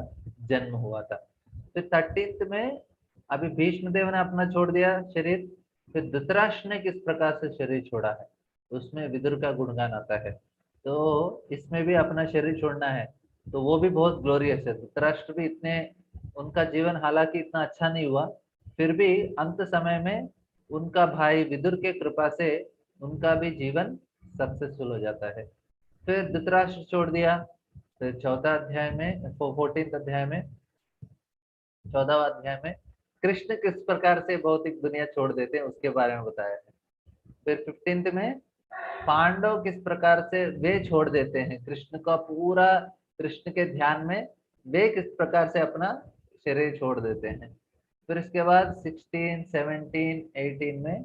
जन्म हुआ था। फिर 13th में अभी भीष्म देव ने अपना छोड़ दिया शरीर। फिर धृतराष्ट्र ने किस प्रकार से शरीर छोड़ा है, उसमें विदुर का गुणगान आता है। तो इसमें भी अपना शरीर छोड़ना है, तो वो भी बहुत ग्लोरियस है। धृतराष्ट्र भी इतने, उनका जीवन हालांकि इतना अच्छा नहीं हुआ, फिर भी अंत समय में उनका भाई विदुर के कृपा से उनका भी जीवन सक्सेसफुल हो जाता है। फिर धृतराष्ट्र छोड़ दिया। फिर 14th अध्याय में, 14th अध्याय में, 14वां अध्याय में कृष्ण किस प्रकार से भौतिक दुनिया छोड़ देते हैं उसके बारे में बताया है। फिर 15th में पांडव किस प्रकार से वे छोड़ देते हैं कृष्ण का पूरा, कृष्ण के ध्यान में वे किस प्रकार से अपना शरीर छोड़ देते हैं। फिर इसके बाद 16, 17, 18 में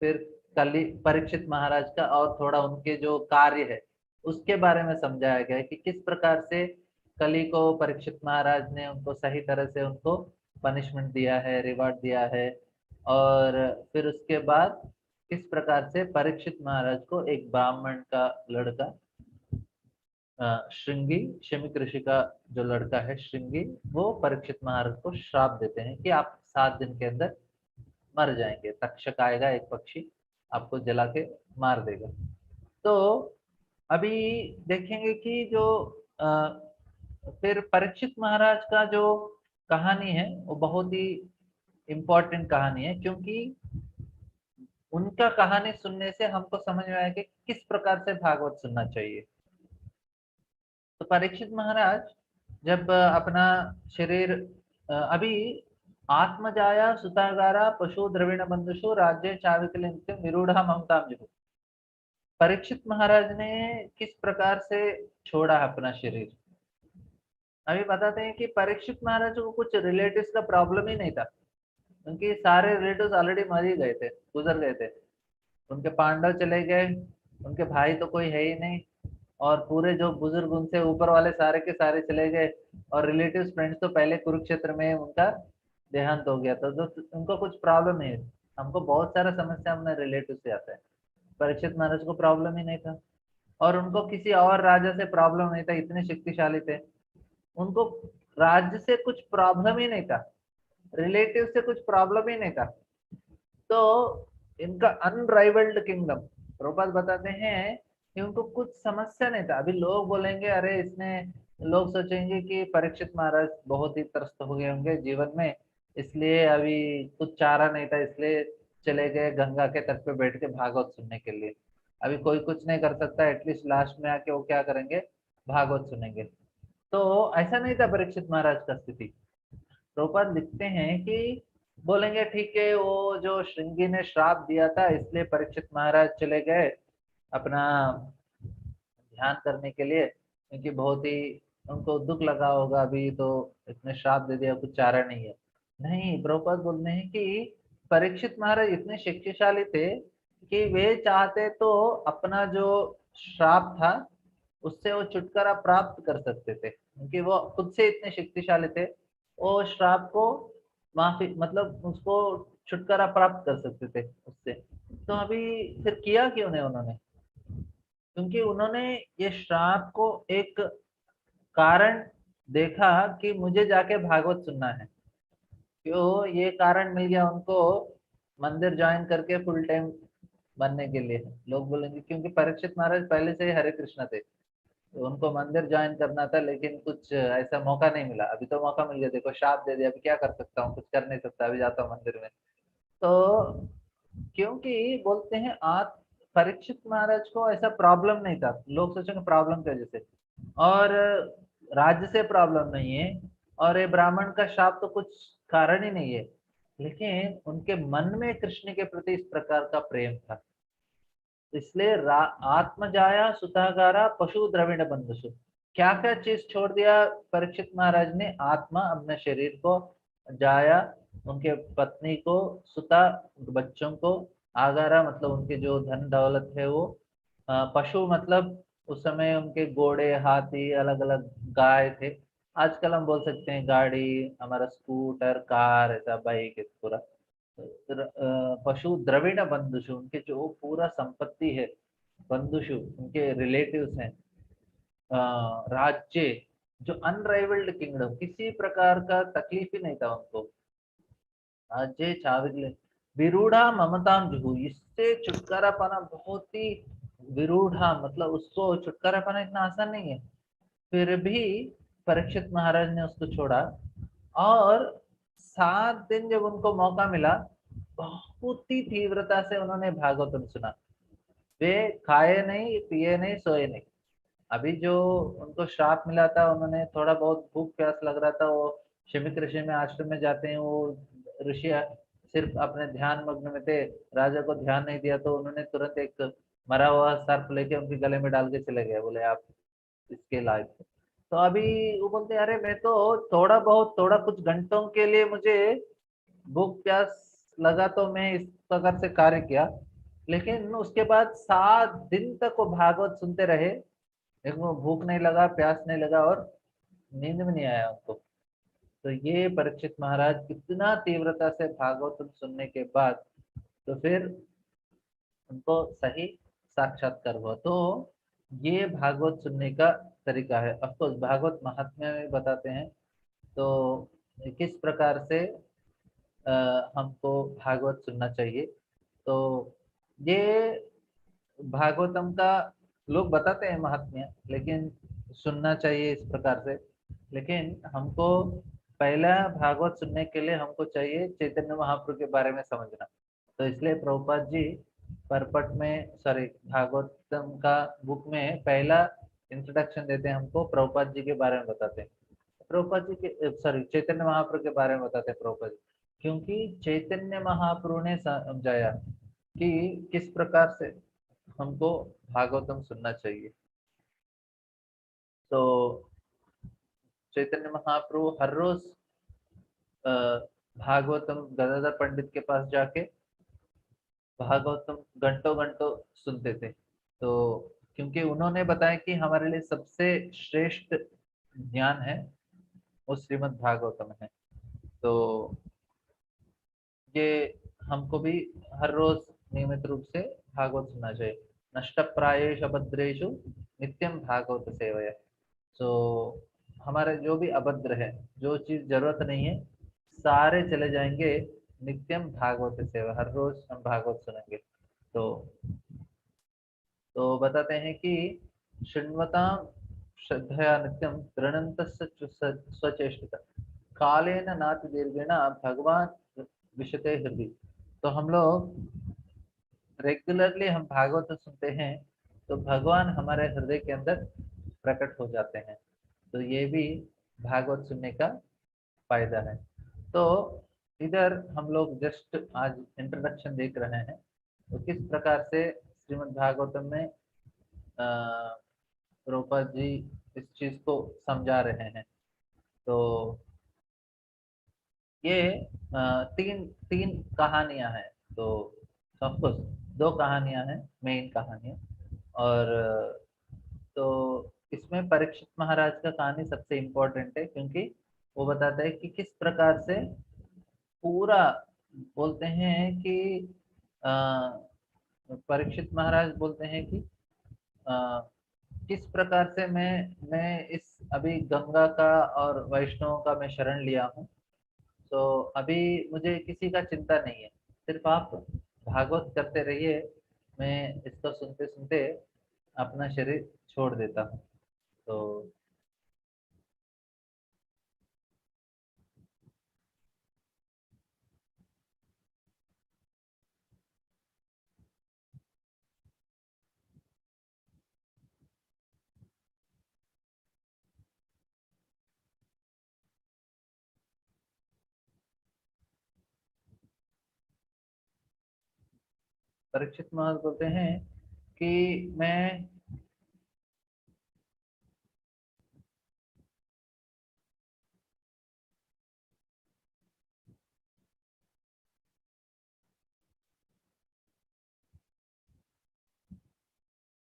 फिर कली परीक्षित महाराज का और थोड़ा उनके जो कार्य है उसके बारे में समझाया गया है कि किस प्रकार से कली को परीक्षित महाराज ने उनको सही तरह से उनको पनिशमेंट दिया है, रिवार्ड दिया है। और फिर उसके बाद किस प्रकार से परीक्षित महाराज को एक ब्राह्मण का लड़का श्रृंगी, शमिक ऋषि का जो लड़का है श्रृंगी, वो परीक्षित महाराज को श्राप देते हैं कि आप 7 दिन के अंदर मर जाएंगे, तक्षक आएगा एक पक्षी आपको जला के मार देगा। तो अभी देखेंगे कि जो अ, फिर परीक्षित महाराज का जो कहानी है वो बहुत ही इम्पोर्टेंट कहानी है, क्योंकि उनका कहानी सुनने से हमको समझ में आया कि किस प्रकार से भागवत सुनना चाहिए। तो परीक्षित महाराज जब अपना शरीर अभी आत्मजाया सुतागारा पशु द्रविण बंधुषु राज्य चाविकलिंग विरूढ़ा ममताम जुहु। परीक्षित महाराज ने किस प्रकार से छोड़ा अपना शरीर, अभी बताते हैं कि परीक्षित महाराज को कुछ रिलेटिव्स का प्रॉब्लम ही नहीं था, क्योंकि सारे रिलेटिव्स ऑलरेडी मर ही गए थे, गुजर गए थे। उनके पांडव चले गए, उनके भाई तो कोई है ही नहीं, और पूरे जो बुजुर्ग उनसे ऊपर वाले सारे के सारे चले गए, और रिलेटिव्स फ्रेंड्स तो पहले कुरुक्षेत्र में उनका देहांत हो गया था। तो उनको कुछ प्रॉब्लम नहीं है। हमको बहुत सारा समस्या अपने रिलेटिव से आता है, परीक्षित महाराज को प्रॉब्लम ही नहीं था, और उनको किसी और राजा से प्रॉब्लम नहीं था, इतने शक्तिशाली थे। उनको राज्य से कुछ प्रॉब्लम ही नहीं था, रिलेटिव से कुछ प्रॉब्लम ही नहीं था। तो इनका अनराइवल्ड किंगडम, प्रभुपाद बताते हैं कि उनको कुछ समस्या नहीं था। अभी लोग बोलेंगे अरे इसने, लोग सोचेंगे कि परीक्षित महाराज बहुत ही त्रस्त हो गए होंगे जीवन में, इसलिए अभी कुछ चारा नहीं था, इसलिए चले गए गंगा के तट पे बैठ के भागवत सुनने के लिए। अभी कोई कुछ नहीं कर सकता, एटलीस्ट लास्ट में आके वो क्या करेंगे, भागवत सुनेंगे। तो ऐसा नहीं था परीक्षित महाराज का स्थिति। प्रभुपाद लिखते हैं कि बोलेंगे ठीक है, वो जो श्रृंगी ने श्राप दिया था इसलिए परीक्षित महाराज चले गए अपना ध्यान करने के लिए, क्योंकि बहुत ही उनको दुख लगा होगा, अभी तो इतने श्राप दे दिया, कुछ चारा नहीं है। नहीं, प्रभुपाद बोलते हैं कि परीक्षित महाराज इतने शक्तिशाली थे कि वे चाहते तो अपना जो श्राप था उससे वो छुटकारा प्राप्त कर सकते थे, क्योंकि वो खुद से इतने शक्तिशाली थे। वो श्राप को माफी, मतलब उसको छुटकारा प्राप्त कर सकते थे उससे। तो अभी फिर किया क्यों नहीं उन्होंने, क्योंकि उन्होंने ये श्राप को एक कारण देखा कि मुझे जाके भागवत सुनना है। क्यों ये कारण मिल गया उनको मंदिर ज्वाइन करके फुल टाइम बनने के लिए। लोग बोलेंगे क्योंकि परीक्षित महाराज पहले से ही हरे कृष्ण थे, तो उनको मंदिर ज्वाइन करना था, लेकिन कुछ ऐसा मौका नहीं मिला। अभी तो मौका मिल गया, देखो शाप दे दिया, अभी क्या कर सकता हूँ, कुछ कर नहीं सकता, अभी जाता हूँ मंदिर में। तो क्योंकि बोलते हैं आप, परीक्षित महाराज को ऐसा प्रॉब्लम नहीं था, लोग सोचेंगे प्रॉब्लम की वजह से, और राज्य से प्रॉब्लम नहीं है, और ये ब्राह्मण का शाप तो कुछ कारण ही नहीं है, लेकिन उनके मन में कृष्ण के प्रति इस प्रकार का प्रेम था। इसलिए आत्मजाया सुतागारा पशु द्रविण बंधुषु, क्या क्या चीज छोड़ दिया परीक्षित महाराज ने? आत्मा, अपने शरीर को, जाया, उनके पत्नी को, सुता, बच्चों को, आगारा मतलब उनके जो धन दौलत है वो, पशु मतलब उस समय उनके घोड़े, हाथी, अलग अलग गाय थे। आजकल हम बोल सकते हैं गाड़ी, हमारा स्कूटर, कार, ऐसा बाइक, पूरा पशु द्रविड़ बंधुषु, उनके जो पूरा संपत्ति है, बंधुषु उनके रिलेटिव्स हैं, राज्य, जो अनराइवल्ड किंगडम, किसी प्रकार का तकलीफ ही नहीं था उनको, राज्य चाविल विरूढ़ा ममताम जुहू, इससे छुटकारा पाना बहुत ही, विरूढ़ा मतलब उसको छुटकारा पाना इतना आसान नहीं है, फिर भी परीक्षित महाराज ने उसको छोड़ा। और 7 दिन जब उनको मौका मिला, बहुत ही तीव्रता से उन्होंने भागवतम सुना। वे खाए नहीं, पिए नहीं, सोए नहीं। अभी जो उनको श्राप मिला था, उन्होंने थोड़ा बहुत भूख प्यास लग रहा था, वो शिमिक ऋषि में आश्रम में जाते हैं, वो ऋषि सिर्फ अपने ध्यान मग्न में थे, राजा को ध्यान नहीं दिया, तो उन्होंने तुरंत एक मरा हुआ सर्प लेके उनके गले में डाल के चले गए, बोले आप इसके लायक थे। तो अभी वो बोलते हैं, अरे मैं तो थोड़ा बहुत, थोड़ा कुछ घंटों के लिए मुझे भूख प्यास लगा तो मैं इस प्रकार से कार्य किया, लेकिन उसके बाद 7 दिन तक वो भागवत सुनते रहे, लेकिन वो भूख नहीं लगा, प्यास नहीं लगा, और नींद में नहीं आया उनको। तो ये परीक्षित महाराज कितना तीव्रता से भागवत सुनने के बाद, तो फिर उनको सही साक्षात्कार हुआ। तो ये भागवत सुनने का तरीका है। अफकोर्स भागवत महात्म्य में बताते हैं, तो किस प्रकार से हमको भागवत सुनना चाहिए। तो ये भागवतम का लोग बताते हैं महात्म्य, लेकिन सुनना चाहिए इस प्रकार से। लेकिन हमको पहला भागवत सुनने के लिए हमको चाहिए चैतन्य महाप्रभु के बारे में समझना। तो इसलिए प्रभुपाद जी परपट में, सॉरी, भागवतम का बुक में पहला इंट्रोडक्शन देते हैं हमको, प्रभुपाद जी के बारे में बताते हैं। प्रभुपाद जी के, सॉरी, चैतन्य महाप्रभु के बारे में बताते हैं प्रभुपाद जी, क्योंकि चैतन्य महाप्रभु ने समझाया कि किस प्रकार से हमको भागवतम सुनना चाहिए। तो चैतन्य महाप्रभु हर रोज अ, भागवतम गदाधर पंडित के पास जाके भागवतम घंटों घंटों सुनते थे। तो क्योंकि उन्होंने बताया कि हमारे लिए सबसे श्रेष्ठ ज्ञान है वो श्रीमद् भागवतम है। तो ये हमको भी हर रोज नियमित रूप से भागवत सुनना चाहिए। नष्ट प्रायेश अभद्रेशु नित्यम भागवत सेवया। तो हमारे जो भी अभद्र है, जो चीज जरूरत नहीं है, सारे चले जाएंगे, नित्यम भागवत सेवा, हर रोज हम भागवत सुनेंगे। तो बताते हैं कि शृण्वता श्रद्धया नित्यम गृणंत स्वचेष्टिता कालेन नाति दीर्घेण भगवान विशते हृदय। तो हम लोग रेगुलरली हम भागवत सुनते हैं, तो भगवान हमारे हृदय के अंदर प्रकट हो जाते हैं। तो ये भी भागवत सुनने का फायदा है। तो इधर हम लोग जस्ट आज इंट्रोडक्शन देख रहे हैं, तो किस प्रकार से श्रीमद् भागवतम में प्रभुपाद जी इस चीज को समझा रहे हैं। तो ये तीन तीन कहानियां हैं। तो ऑफकोर्स 2 कहानियां हैं, मेन कहानियां। और तो इसमें परीक्षित महाराज का कहानी सबसे इम्पोर्टेंट है, क्योंकि वो बताता है कि किस प्रकार से पूरा, बोलते हैं कि अ, परीक्षित महाराज बोलते हैं कि अ, किस प्रकार से मैं इस अभी गंगा का और वैष्णव का मैं शरण लिया हूँ। तो अभी मुझे किसी का चिंता नहीं है, सिर्फ आप भागवत करते रहिए, मैं इसको सुनते सुनते अपना शरीर छोड़ देता हूँ। तो परीक्षित महाराज बोलते हैं कि मैं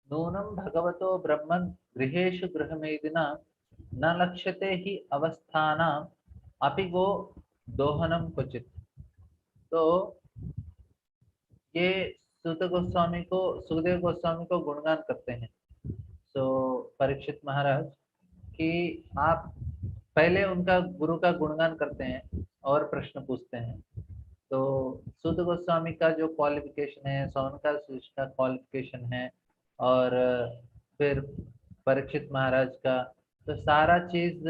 नूनं भगवतो ब्रह्मन् गृहेषु गृहमेदिना न लक्ष्यते हि अवस्थानाम् अपि गो दोहनम क्वचित। तो ये सुखदेव गोस्वामी को गुणगान करते हैं। तो परीक्षित महाराज कि आप पहले उनका गुरु का गुणगान करते हैं और प्रश्न पूछते हैं। तो सुध गोस्वामी का जो क्वालिफिकेशन है, सौनका का क्वालिफिकेशन है, और फिर परीक्षित महाराज का, तो सारा चीज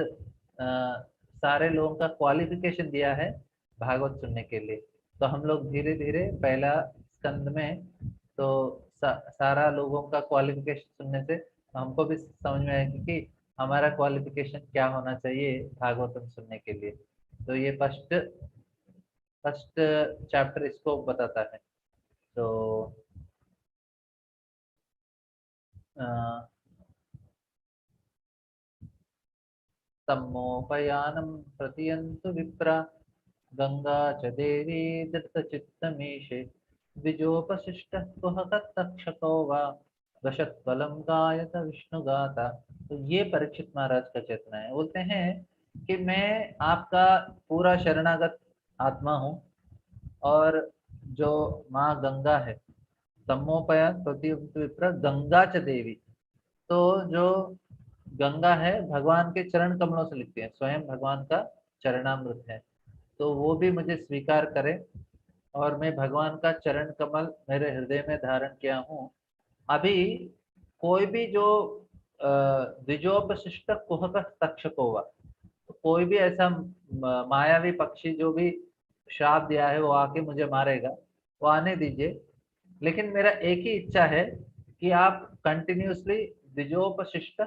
सारे लोगों का क्वालिफिकेशन दिया है भागवत सुनने के लिए। तो हम लोग धीरे धीरे पहला स्कंद में तो सारा लोगों का क्वालिफिकेशन सुनने से हमको भी समझ में आएगा कि हमारा क्वालिफिकेशन क्या होना चाहिए भागवतम सुनने के लिए। तो ये फर्स्ट चैप्टर इसको बताता है। तो सम्मोपयानं प्रतियन्तु विप्रा गंगा च देवी दत्तचित्तमीशे द्विजोपशिष्टः कुहकतक्षको वा वशत्वलं गायत विष्णुगाता। तो ये परीक्षित महाराज का चेतना है। बोलते हैं कि मैं आपका पूरा शरणागत आत्मा हूँ, और जो माँ गंगा है, सम्मोपया प्रतियंतु विप्रा गंगा च देवी, तो जो गंगा है भगवान के चरण कमलों से लिखती है, स्वयं भगवान का चरणामृत है। तो वो भी मुझे स्वीकार करे, और मैं भगवान का चरण कमल मेरे हृदय में धारण किया हूँ। अभी कोई भी जो द्विजोपशिष्ट कुहक तक्षकोवा, तो कोई भी ऐसा मायावी पक्षी जो भी श्राप दिया है वो आके मुझे मारेगा, वो आने दीजिए। लेकिन मेरा एक ही इच्छा है कि आप कंटिन्यूसली द्विजोपशिष्ट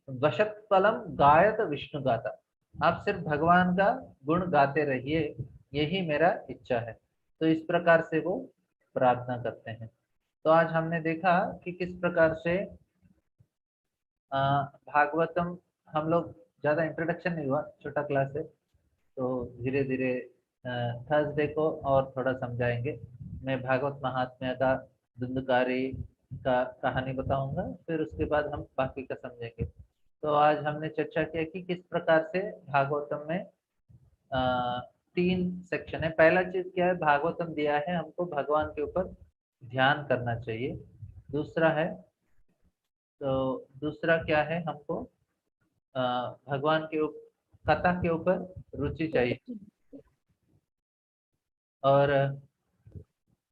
वशत्फलम गायत विष्णु गाता, आप सिर्फ भगवान का गुण गाते रहिए, यही मेरा इच्छा है। तो इस प्रकार से वो प्रार्थना करते हैं। तो आज हमने देखा कि किस प्रकार से भागवतम, हम लोग ज्यादा इंट्रोडक्शन नहीं हुआ, छोटा क्लास है, तो धीरे धीरे थर्सडे को और थोड़ा समझाएंगे। मैं भागवत महात्म्य का धुंधकारी का कहानी बताऊंगा, फिर उसके बाद हम बाकी का समझेंगे। तो आज हमने चर्चा किया कि किस प्रकार से भागवतम में तीन सेक्शन है। पहला चीज क्या है, भागवतम दिया है हमको भगवान के ऊपर ध्यान करना चाहिए। दूसरा है, तो दूसरा क्या है, हमको भगवान के कथा के ऊपर रुचि चाहिए। और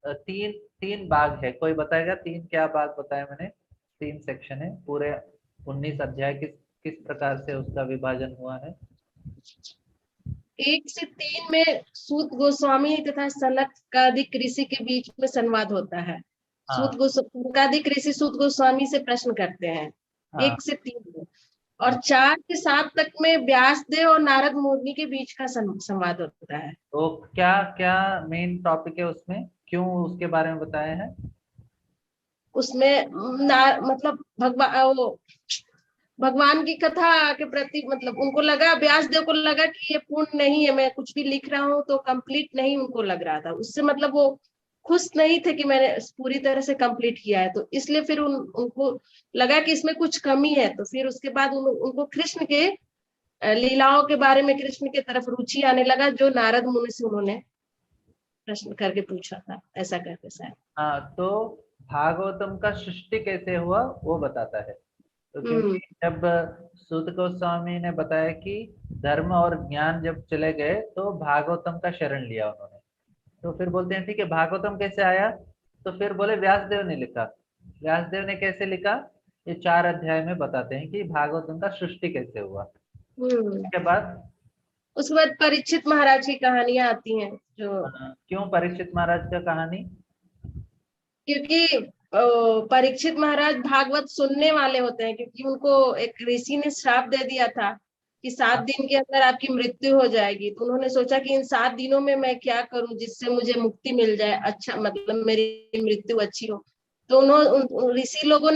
तीन तीन भाग है, कोई बताएगा तीन क्या भाग बताया मैंने? तीन सेक्शन है, पूरे 19 अध्याय किस किस प्रकार से उसका विभाजन हुआ है? 1 से 3 में सूत गोस्वामी तथा सनकादिक ऋषि के बीच में संवाद होता है। हाँ, सनकादिक ऋषि सूत गोस्वामी से प्रश्न करते हैं, हाँ, 1 से 3 में। और 4 से 7 तक में व्यासदेव और नारद मुनि के बीच का संवाद होता है। तो क्या क्या मेन टॉपिक है उसमें, क्यों उसके बारे में बताया है? उसमें मतलब भगवान की कथा के प्रति, मतलब उनको लगा, व्यासदेव को लगा कि ये पूर्ण नहीं है, मैं कुछ भी लिख रहा हूँ तो कंप्लीट नहीं उनको लग रहा था उससे, मतलब वो खुश नहीं थे कि मैंने पूरी तरह से कंप्लीट किया है। तो इसलिए फिर उनको लगा कि इसमें कुछ कमी है। तो फिर उसके बाद उनको कृष्ण के लीलाओं के बारे में, कृष्ण की तरफ रुचि आने लगा, जो नारद मुनि से उन्होंने प्रश्न करके पूछा था, ऐसा करके शायद। हाँ, तो भागवतम का सृष्टि कैसे हुआ वो बताता है। तो क्योंकि जब सूत गोस्वामी ने बताया कि धर्म और ज्ञान जब चले गए तो भागवतम का शरण लिया उन्होंने, तो फिर बोलते हैं ठीक है भागवतम कैसे आया? तो फिर बोले व्यासदेव ने लिखा। व्यासदेव ने कैसे लिखा? ये 4 अध्याय में बताते हैं कि भागवतम का सृष्टि कैसे हुआ। उसके बाद उसके बाद परीक्षित महाराज की कहानियां आती हैं जो क्यों परीक्षित महाराज का कहानी? क्योंकि परीक्षित महाराज भागवत सुनने वाले होते हैं, क्योंकि उनको एक ऋषि ने श्राप दे दिया था कि 7 दिन के अंदर आपकी मृत्यु हो जाएगी। तो उन्होंने सोचा कि इन 7 दिनों में मैं क्या करूं जिससे मुझे मुक्ति मिल जाए, अच्छा मतलब मेरी मृत्यु अच्छी हो। तो उन्होंने ऋषि लोगों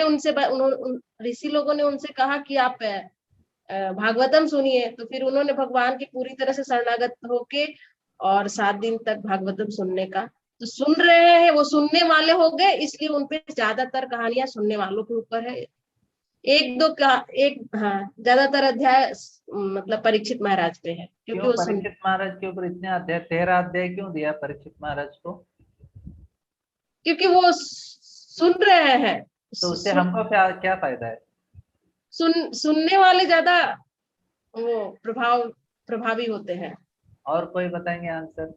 ने उनसे कहा कि आप भागवतम सुनिए। तो फिर उन्होंने भगवान की पूरी तरह से शरणागत होके और 7 दिन तक भागवतम सुनने का, तो सुन रहे हैं, वो सुनने वाले हो गए, इसलिए उनपे ज्यादातर कहानियां सुनने वालों के ऊपर है। ज्यादातर अध्याय मतलब परीक्षित महाराज पे है, क्योंकि क्यों वो परीक्षित महाराज के ऊपर इतने अध्याय, 13 अध्याय क्यों दिया परीक्षित महाराज को? क्योंकि वो सुन रहे हैं। तो उससे हमको क्या क्या फायदा है? सुनने वाले ज्यादा वो प्रभावी होते हैं। और कोई बताएंगे आंसर?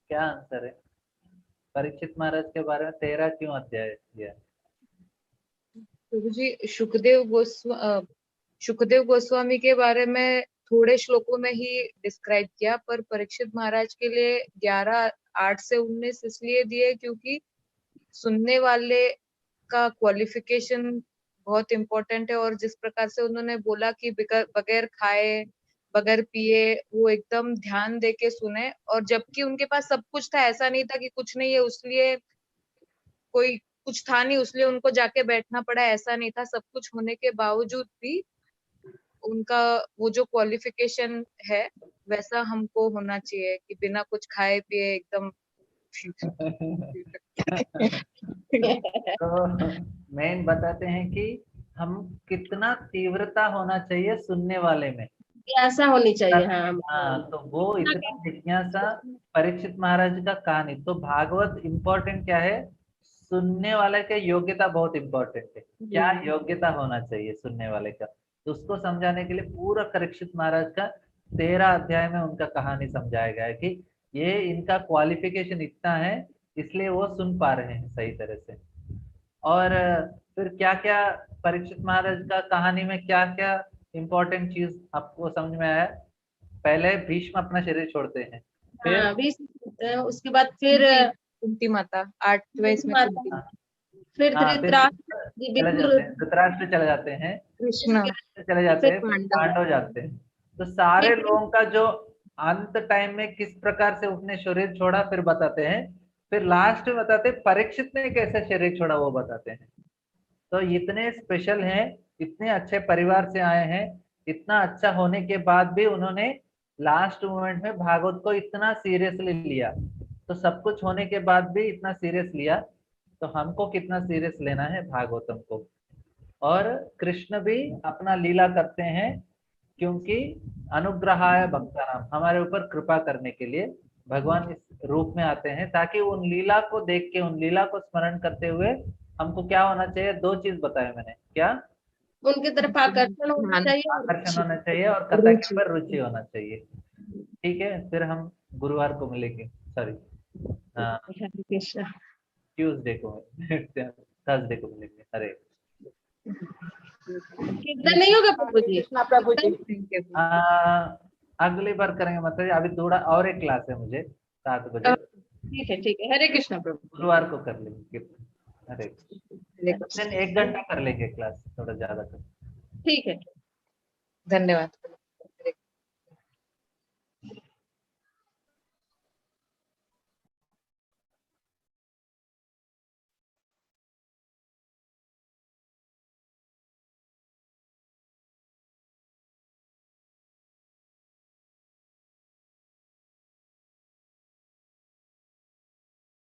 क्या आंसर है? परीक्षित महाराज के बारे में 13 क्यों अध्याय दिया? प्रभु जी, शुकदेव गोस्वामी के बारे में थोड़े श्लोकों में ही डिस्क्राइब किया, पर परीक्षित महाराज के लिए 11 8 से 19 इसलिए दिए क्योंकि सुनने वाले का क्वालिफिकेशन बहुत इम्पोर्टेंट है। और जिस प्रकार से उन्होंने बोला कि बगैर खाए बगैर पिए वो एकदम ध्यान दे के सुने, और जबकि उनके पास सब कुछ था, ऐसा नहीं था कि कुछ नहीं है उसलिए कोई कुछ था नहीं उसलिए उनको जाके बैठना पड़ा, ऐसा नहीं था। सब कुछ होने के बावजूद भी उनका वो जो क्वालिफिकेशन है वैसा हमको होना चाहिए कि बिना कुछ खाए पिए एकदम तो मेन बताते हैं कि हम कितना तीव्रता होना चाहिए सुनने वाले में, ऐसा होनी चाहिए। हाँ, हाँ, तो वो इतना जिज्ञासा परीक्षित महाराज का कहानी। तो भागवत इम्पोर्टेंट क्या है? सुनने वाले का योग्यता बहुत इम्पोर्टेंट है। क्या योग्यता होना चाहिए सुनने वाले का, तो उसको समझाने के लिए पूरा परीक्षित महाराज का 13 अध्याय में उनका कहानी समझाया गया है कि ये इनका क्वालिफिकेशन इतना है इसलिए वो सुन पा रहे हैं सही तरह से। और फिर क्या क्या परीक्षित महाराज का कहानी में क्या क्या इम्पोर्टेंट चीज आपको समझ में आया? पहले भीष्म अपना शरीर छोड़ते हैं, फिर उसके बाद फिर कुंती माता 8वें इसमें फिर धृतराष्ट्र चले जाते हैं, कृष्ण चले जाते हैं, पांडव जाते हैं। तो सारे लोगों का जो अंत टाइम में किस प्रकार से उसने शरीर छोड़ा फिर बताते हैं। फिर लास्ट में बताते हैं परीक्षित ने कैसे शरीर छोड़ा वो बताते हैं। तो इतने स्पेशल हैं, इतने अच्छे परिवार से आए हैं, इतना अच्छा होने के बाद भी उन्होंने लास्ट मोमेंट में भागवत को इतना सीरियसली लिया। तो सब कुछ होने के बाद भी इतना सीरियस लिया, तो हमको कितना सीरियस लेना है भागवतम को। और कृष्ण भी अपना लीला करते हैं क्योंकि अनुग्रहाय भक्तानाम, हमारे ऊपर कृपा करने के लिए भगवान इस रूप में आते हैं, ताकि उन लीला को देख के, उन लीला को स्मरण करते हुए हमको क्या होना चाहिए? 2 चीज बताए मैंने, क्या? उनकी तरफ आकर्षण होना चाहिए, आकर्षण होना चाहिए और कथा के ऊपर रुचि होना चाहिए। ठीक है, फिर हम गुरुवार को मिलेंगे, सॉरी ट्यूसडे को, थर्सडे को मिलेंगे। हरे कितना नहीं होगा प्रभु जी? प्रभु जी अगली बार करेंगे, मतलब अभी थोड़ा और एक क्लास है मुझे 7 बजे। ठीक है, हरे कृष्णा प्रभु। गुरुवार को कर लेंगे। हरे दिन 1 घंटा कर लेंगे क्लास, थोड़ा ज्यादा कर। ठीक है, धन्यवाद।